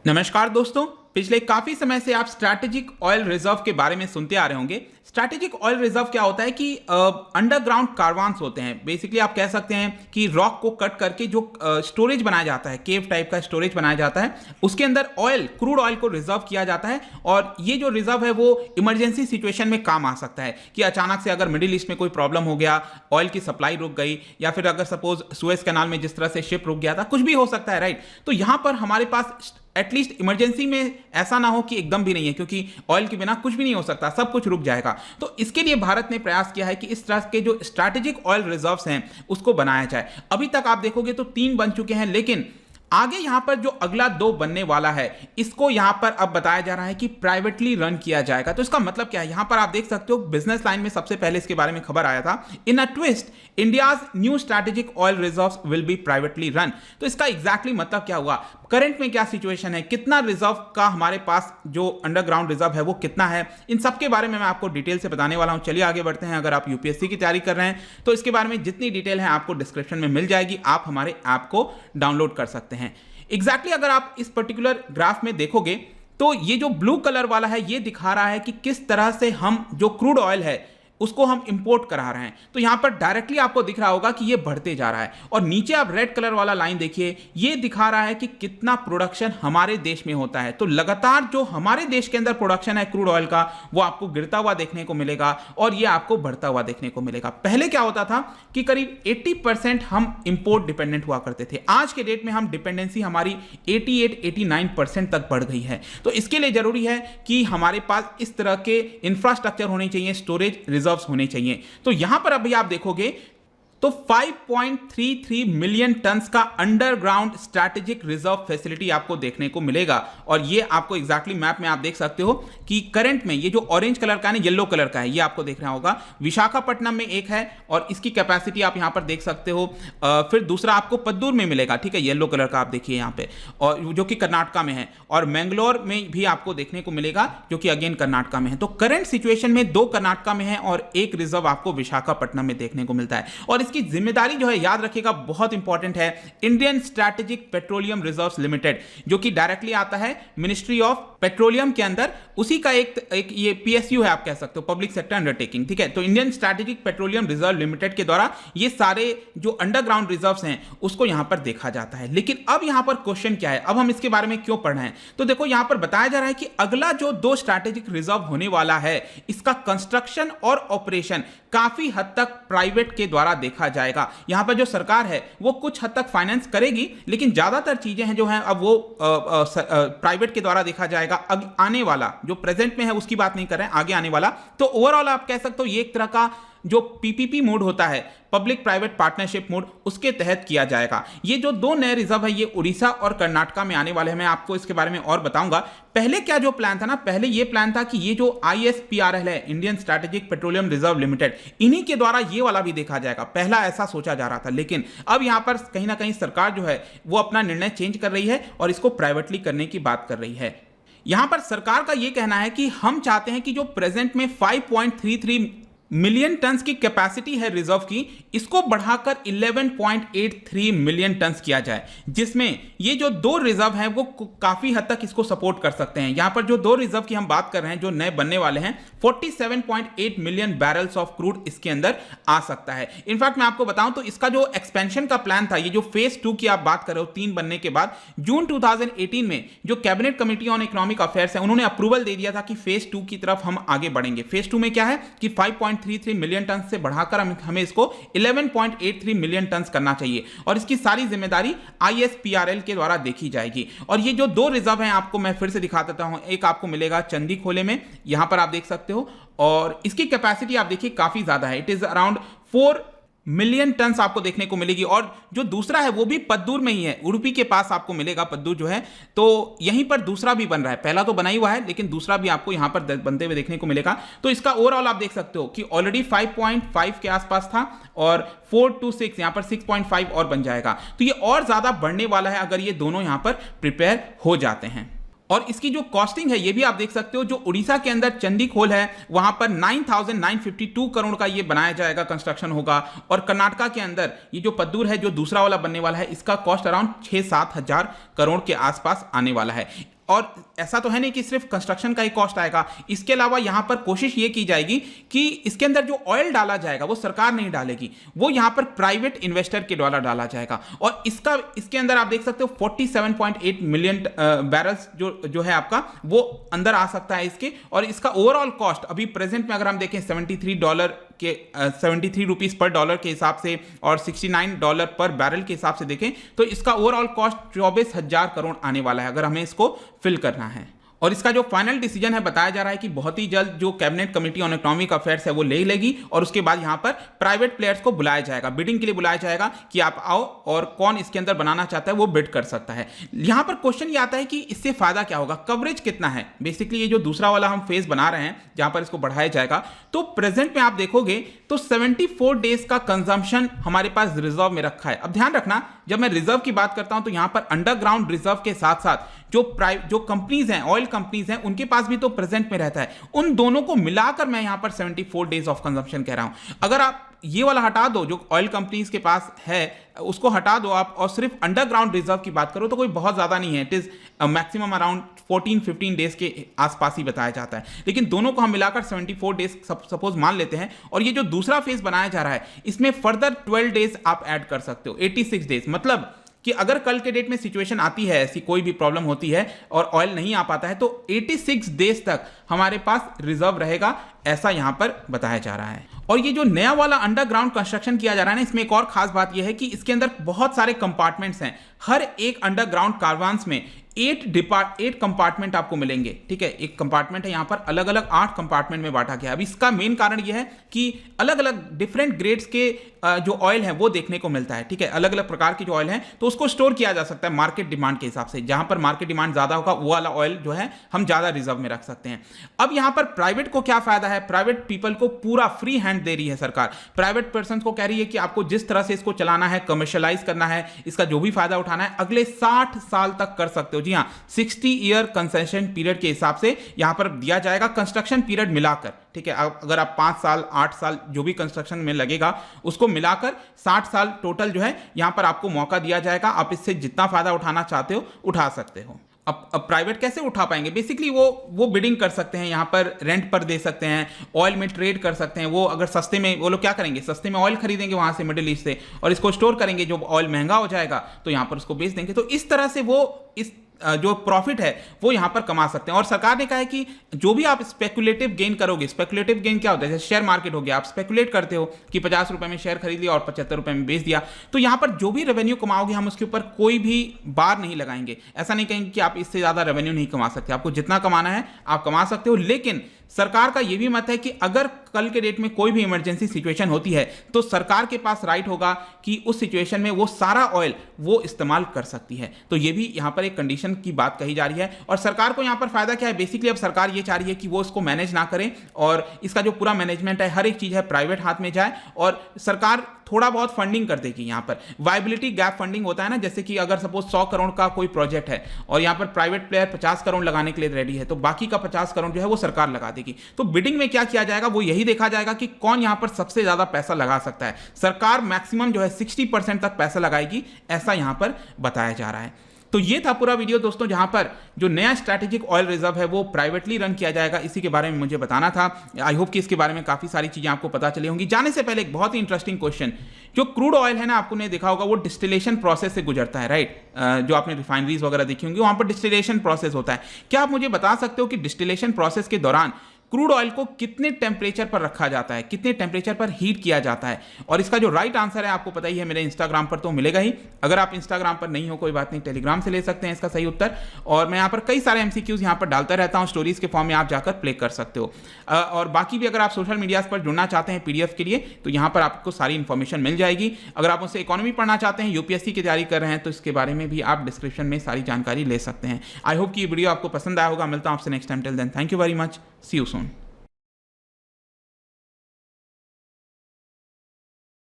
नमस्कार दोस्तों, पिछले काफी समय से आप स्ट्रैटेजिक ऑयल रिजर्व के बारे में सुनते आ रहे होंगे। स्ट्रैटेजिक ऑयल रिजर्व क्या होता है कि अंडरग्राउंड कारवान्स होते हैं। बेसिकली आप कह सकते हैं कि रॉक को कट करके जो स्टोरेज बनाया जाता है, केव टाइप का स्टोरेज बनाया जाता है, उसके अंदर ऑयल, क्रूड ऑयल को रिजर्व किया जाता है। और ये जो रिजर्व है वो इमरजेंसी सिचुएशन में काम आ सकता है कि अचानक से अगर मिडिल ईस्ट में कोई प्रॉब्लम हो गया, ऑयल की सप्लाई रुक गई, या फिर अगर सपोज सुएज कैनाल में जिस तरह से शिप रुक गया था, कुछ भी हो सकता है, राइट। तो यहां पर हमारे पास एटलीस्ट इमरजेंसी में ऐसा ना हो कि एकदम भी नहीं है, क्योंकि ऑयल के बिना कुछ भी नहीं हो सकता, सब कुछ रुक जाएगा। तो इसके लिए भारत ने प्रयास किया है कि इस तरह के जो स्ट्रैटेजिक ऑयल रिजर्व्स हैं उसको बनाया जाए। अभी तक आप देखोगे तो 3 बन चुके हैं, लेकिन आगे यहां पर जो अगला 2 बनने वाला है, इसको यहां पर अब बताया जा रहा है कि प्राइवेटली रन किया जाएगा। तो इसका मतलब क्या है, यहां पर आप देख सकते हो बिजनेस लाइन में सबसे पहले इसके बारे में खबर आया था, in a twist India's new strategic oil reserves will be privately run. तो इसका एग्जैक्टली मतलब क्या हुआ, करंट में क्या सिचुएशन है, कितना रिजर्व का हमारे पास जो अंडरग्राउंड रिजर्व है वो कितना है, इन सब के बारे में मैं आपको डिटेल से बताने वाला हूं। चलिए आगे बढ़ते हैं। अगर आप यूपीएससी की तैयारी कर रहे हैं तो इसके बारे में जितनी डिटेल है आपको डिस्क्रिप्शन में मिल जाएगी, आप हमारे ऐप को डाउनलोड कर सकते हैं। एग्जैक्टली अगर आप इस पर्टिकुलर ग्राफ में देखोगे तो ये जो ब्लू कलर वाला है ये दिखा रहा है कि किस तरह से हम जो क्रूड ऑयल है उसको हम इंपोर्ट करा रहे हैं। तो यहां पर डायरेक्टली आपको दिख रहा होगा कि ये बढ़ते जा रहा है, और नीचे आप रेड कलर वाला लाइन देखिए, ये दिखा रहा है कि कितना प्रोडक्शन हमारे देश में होता है। तो लगातार जो हमारे देश के अंदर प्रोडक्शन है क्रूड ऑयल का, वो आपको गिरता हुआ देखने को मिलेगा और ये आपको बढ़ता हुआ देखने को मिलेगा। पहले क्या होता था कि करीब 80% हम इंपोर्ट डिपेंडेंट हुआ करते थे। आज के डेट में हम डिपेंडेंसी हमारी 88-89% तक बढ़ गई है। तो इसके लिए जरूरी है कि हमारे पास इस तरह के इंफ्रास्ट्रक्चर होने चाहिए, स्टोरेज रिजर्व्स होने चाहिए। तो यहां पर अभी आप देखोगे तो 5.33 मिलियन टन्स का अंडरग्राउंड स्ट्रैटेजिक रिजर्व फैसिलिटी आपको देखने को मिलेगा। और ये आपको एग्जैक्टली मैप में आप देख सकते हो कि करंट में ये जो ऑरेंज कलर का है, येलो कलर का है, ये आपको देख रहा होगा। विशाखापट्टनम में एक है और इसकी कैपेसिटी आप यहां पर देख सकते हो। फिर दूसरा आपको पद्दूर में मिलेगा, ठीक है, येलो कलर का आप देखिए यहां पे, और जो कि कर्नाटका में है। और मैंगलोर में भी आपको देखने को मिलेगा जो कि अगेन कर्नाटका में है। तो करंट सिचुएशन में 2 कर्नाटका में है और 1 रिजर्व आपको विशाखापट्टनम में देखने को मिलता है। और इसकी जिम्मेदारी जो है, याद रखिएगा, बहुत इंपॉर्टेंट है, Indian strategic petroleum reserves limited, जो कि डायरेक्टली आता है मिनिस्ट्री ऑफ पेट्रोलियम के अंदर। उसी का एक ये पीएसयू है, आप कह सकते हो, पब्लिक सेक्टर अंडरटेकिंग, ठीक है। तो Indian strategic petroleum reserve limited के द्वारा ये सारे जो अंडरग्राउंड रिजर्व्स हैं उसको यहां पर देखा जाता है। लेकिन अब यहां पर क्वेश्चन क्या है, अब हम इसके बारे में क्यों पढ़ रहे हैं, तो देखो यहां पर बताया जा रहा है कि अगला जो 2 स्ट्रैटेजिक रिजर्व होने वाला है, इसका कंस्ट्रक्शन और ऑपरेशन काफी हद तक प्राइवेट के द्वारा देखा जाएगा। यहां पर जो सरकार है वो कुछ हद तक फाइनेंस करेगी, लेकिन ज्यादातर चीजें हैं जो हैं अब वो प्राइवेट के द्वारा देखा जाएगा। आने वाला जो प्रेजेंट में है उसकी बात नहीं कर रहे हैं, आगे आने वाला। तो ओवरऑल आप कह सकते हो ये एक तरह का जो पीपीपी मोड होता है, पब्लिक प्राइवेट पार्टनरशिप मोड, उसके तहत किया जाएगा। ये जो 2 नए रिजर्व है ये उड़ीसा और कर्नाटका में आने वाले हैं। मैं आपको इसके बारे में और बताऊंगा। पहले क्या जो प्लान था ना, पहले ये प्लान था कि ये जो ISPRL है, Indian strategic petroleum reserve limited, इन्हीं के द्वारा ये वाला भी देखा जाएगा। पहला ऐसा सोचा जा रहा था, लेकिन अब यहां पर कहीं ना कहीं सरकार जो है वो अपना निर्णय चेंज कर रही है और इसको प्राइवेटली करने की बात कर रही है। यहां पर सरकार का यह कहना है कि हम चाहते हैं कि जो प्रेजेंट में 5.33 मिलियन टन्स की कैपेसिटी है रिजर्व की, इसको बढ़ाकर 11.83 मिलियन टन्स किया जाए, जिसमें ये जो 2 रिजर्व हैं वो काफी हद तक इसको सपोर्ट कर सकते हैं। यहां पर जो 2 रिजर्व की हम बात कर रहे हैं जो नए बनने वाले हैं, 47.8 मिलियन बैरल्स ऑफ क्रूड इसके अंदर आ सकता है। इनफैक्ट मैं आपको बताऊं तो इसका जो एक्सपेंशन का प्लान था, ये जो फेज 2 की आप बात कर रहे हो 3 बनने के बाद, जून 2018 में जो cabinet committee on economic affairs है उन्होंने अप्रूवल दे दिया था कि फेज 2 की तरफ हम आगे बढ़ेंगे। फेज 2 में क्या है कि 5.33 मिलियन टन से बढ़ाकर हमें इसको 11.83 मिलियन टन करना चाहिए, और इसकी सारी जिम्मेदारी ISPRL के द्वारा देखी जाएगी। और ये जो 2 रिजर्व हैं आपको मैं फिर से दिखा देता हूं। एक आपको मिलेगा चंदी खोले में, यहां पर आप देख सकते हो, और इसकी कैपेसिटी आप देखिए काफी ज्यादा है, it is around 4 million turns आपको देखने को मिलेगी। और जो दूसरा है वो भी पद्दूर में ही है, उडुपी के पास आपको मिलेगा पद्दूर जो है। तो यहीं पर दूसरा भी बन रहा है, पहला तो बना ही हुआ है लेकिन दूसरा भी आपको यहां पर बनते हुए देखने को मिलेगा। तो इसका ओवरऑल आप देख सकते हो कि ऑलरेडी 5.5 के आसपास था और 4 to 6 यहां पर 6.5 और बन जाएगा। तो ये और ज्यादा बढ़ने वाला है अगर ये दोनों यहां पर प्रिपेयर हो जाते हैं। और इसकी जो कॉस्टिंग है ये भी आप देख सकते हो। जो उड़ीसा के अंदर चंदी खोल है वहां पर 9,952 करोड़ का ये बनाया जाएगा, कंस्ट्रक्शन होगा। और कर्नाटका के अंदर ये जो पद्दूर है जो दूसरा वाला बनने वाला है, इसका कॉस्ट अराउंड 6-7 हजार करोड़ के आसपास आने वाला है। और ऐसा तो है नहीं कि सिर्फ कंस्ट्रक्शन का ही कॉस्ट आएगा, इसके अलावा यहां पर कोशिश ये की जाएगी कि इसके अंदर जो ऑयल डाला जाएगा वो सरकार नहीं डालेगी, वो यहां पर प्राइवेट इन्वेस्टर के द्वारा डाला जाएगा। और इसके अंदर आप देख सकते हो 47.8 मिलियन बैरल्स जो है आपका वो अंदर आ सकता है इसके। और इसका ओवरऑल कॉस्ट अभी प्रेजेंट में अगर हम देखें $73 पर डॉलर के हिसाब से और $69 पर बैरल के हिसाब से देखें तो इसका ओवरऑल कॉस्ट 24,000 करोड़ आने वाला है अगर हमें इसको फिल करना है। और इसका जो फाइनल डिसीजन है बताया जा रहा है कि बहुत ही जल्द जो cabinet committee on economic affairs है वो ले लेगी और उसके बाद यहां पर प्राइवेट प्लेयर्स को बुलाया जाएगा, बिडिंग के लिए बुलाया जाएगा कि आप आओ और कौन इसके अंदर बनाना चाहता है वो बिड कर सकता है। यहां पर क्वेश्चन ये आता है कि इससे फायदा क्या होगा, कवरेज कितना है। बेसिकली ये जो दूसरा वाला हम फेज बना रहे हैं जहां पर इसको बढ़ाया जाएगा, तो प्रेजेंट में आप देखोगे तो 74 डेज का कंजम्पशन हमारे पास रिजर्व में रखा है। अब ध्यान रखना, जब मैं रिजर्व की बात करता हूं तो यहां पर अंडरग्राउंड रिजर्व के साथ साथ जो कंपनीज हैं, ऑयल कंपनीज हैं, उनके पास भी तो प्रेजेंट में रहता है। उन दोनों को मिलाकर मैं यहां पर 74 डेज ऑफ कंजम्पशन कह रहा हूं। अगर आप ये वाला हटा दो जो ऑयल कंपनीज के पास है, उसको हटा दो आप और सिर्फ अंडरग्राउंड रिजर्व की बात करो तो कोई बहुत ज्यादा नहीं है। It is maximum around 14-15 days के आसपास ही बताया जाता है, लेकिन दोनों को हम मिलाकर 74 डेज सपोज मान लेते हैं। और ये जो दूसरा फेज बनाया जा रहा है इसमें फर्दर 12 डेज आप ऐड कर सकते हो, 86 डेज। मतलब कि अगर कल के डेट में सिचुएशन आती है, ऐसी कोई भी प्रॉब्लम होती है और ऑयल नहीं आ पाता है, तो 86 डेज तक हमारे पास रिजर्व रहेगा, ऐसा यहां पर बताया जा रहा है। और ये जो नया वाला अंडरग्राउंड कंस्ट्रक्शन किया जा रहा है ना, इसमें एक और खास बात यह है कि इसके अंदर बहुत सारे कंपार्टमेंट्स हैं। हर एक अंडरग्राउंड कारवांस में 8 कंपार्टमेंट आपको मिलेंगे। ठीक है, एक कंपार्टमेंट है यहां पर अलग अलग 8 कंपार्टमेंट में बांटा गया है। अब इसका मेन कारण यह है कि अलग अलग डिफरेंट ग्रेड्स के जो ऑयल है वो देखने को मिलता है। ठीक है, अलग अलग प्रकार के जो ऑयल है तो उसको स्टोर किया जा सकता है मार्केट डिमांड के हिसाब से। जहां पर मार्केट डिमांड ज्यादा होगा वो वाला ऑयल जो है हम ज्यादा रिजर्व में रख सकते हैं। अब यहां पर प्राइवेट को क्या फायदा है, प्राइवेट पीपल को पूरा फ्री हैंड दे रही है सरकार। प्राइवेट पर्सन को कह रही है कि आपको जिस तरह से इसको चलाना है, कमर्शियलाइज करना है, इसका जो भी फायदा उठाना है अगले 60 साल तक कर सकते हो। जी हाँ, 60 ईयर कंसेशन पीरियड के हिसाब से यहां पर दिया जाएगा, कंस्ट्रक्शन पीरियड मिलाकर। ठीक है, अगर आप 5 साल 8 साल जो भी कंस्ट्रक्शन में लगेगा उसको मिलाकर 60 साल टोटल जो है यहां पर आपको मौका दिया जाएगा। आप इससे जितना फायदा उठाना चाहते हो उठा सकते हो। अब प्राइवेट कैसे उठा पाएंगे, बेसिकली वो बिडिंग कर सकते हैं, यहां पर रेंट पर दे सकते हैं, ऑयल में ट्रेड कर सकते हैं। वो अगर सस्ते में, वो लोग क्या करेंगे, सस्ते में ऑयल खरीदेंगे वहां से मिडिल ईस्ट से और इसको स्टोर करेंगे। जो ऑयल महंगा हो जाएगा तो यहां पर उसको बेच देंगे। तो इस तरह से वो इस जो प्रॉफिट है वो यहां पर कमा सकते हैं। और सरकार ने कहा है कि जो भी आप स्पेकुलेटिव गेन करोगे, स्पेकुलेटिव गेन क्या होता है, जैसे शेयर मार्केट हो गया, आप स्पेकुलेट करते हो कि 50 रुपए में शेयर खरीद लिया और 75 रुपए में बेच दिया, तो यहां पर जो भी रेवेन्यू कमाओगे हम उसके ऊपर कोई भी बार नहीं लगाएंगे। ऐसा नहीं कहेंगे कि आप इससे ज्यादा रेवेन्यू नहीं कमा सकते, आपको जितना कमाना है आप कमा सकते हो। लेकिन सरकार का यह भी मत है कि अगर कल के डेट में कोई भी इमरजेंसी सिचुएशन होती है तो सरकार के पास राइट होगा कि उस सिचुएशन में वो सारा ऑयल वो इस्तेमाल कर सकती है। तो ये भी यहां पर एक कंडीशन की बात कही जा रही है। और सरकार को यहां पर फायदा क्या है, बेसिकली अब सरकार ये चाह रही है कि वो इसको मैनेज ना करें और इसका जो पूरा मैनेजमेंट है, हर एक चीज है, प्राइवेट हाथ में जाए और सरकार थोड़ा बहुत फंडिंग कर देगी। यहां पर वायबिलिटी गैप फंडिंग होता है ना, जैसे कि अगर सपोज 100 करोड़ का कोई प्रोजेक्ट है और यहां पर प्राइवेट प्लेयर 50 करोड़ लगाने के लिए रेडी है, तो बाकी का 50 करोड़ जो है वो सरकार लगा देगी। तो बिडिंग में क्या किया जाएगा, वो यही देखा जाएगा कि कौन यहां पर सबसे ज्यादा पैसा लगा सकता है। सरकार मैक्सिमम जो है 60% तक पैसा लगाएगी, ऐसा यहां पर बताया जा रहा है। तो ये था पूरा वीडियो दोस्तों, जहां पर जो नया स्ट्रैटेजिक ऑयल रिजर्व है वो प्राइवेटली रन किया जाएगा, इसी के बारे में मुझे बताना था। आई होप कि इसके बारे में काफी सारी चीजें आपको पता चली होंगी। जाने से पहले एक बहुत ही इंटरेस्टिंग क्वेश्चन, जो क्रूड ऑयल है ना, आपने देखा होगा वो डिस्टिलेशन प्रोसेस से गुजरता है, राइट। जो आपने रिफाइनरीज वगैरह देखी होंगी वहां पर डिस्टिलेशन प्रोसेस होता है। क्या आप मुझे बता सकते हो कि डिस्टिलेशन प्रोसेस के दौरान क्रूड ऑयल को कितने टेम्परेचर पर रखा जाता है, कितने टेम्परेचर पर हीट किया जाता है? और इसका जो राइट आंसर है आपको पता ही है, मेरे इंस्टाग्राम पर तो मिलेगा ही। अगर आप इंस्टाग्राम पर नहीं हो कोई बात नहीं, टेलीग्राम से ले सकते हैं इसका सही उत्तर। और मैं यहाँ पर कई सारे एमसीक्यूज यहाँ पर डालता रहता हूँ, स्टोरीज के फॉर्म में आप जाकर प्ले कर सकते हो। और बाकी भी अगर आप सोशल मीडिया पर जुड़ना चाहते हैं पीडीएफ के लिए तो यहाँ पर आपको सारी इन्फॉर्मेशन मिल जाएगी। अगर आप उससे इकोनॉमी पढ़ना चाहते हैं, यूपीएससी की तैयारी कर रहे हैं, तो इसके बारे में भी आप डिस्क्रिप्शन में सारी जानकारी ले सकते हैं। आई होप कि ये वीडियो आपको पसंद आया होगा। मिलता हूँ आपसे next time. Till then, thank you very much, see you soon.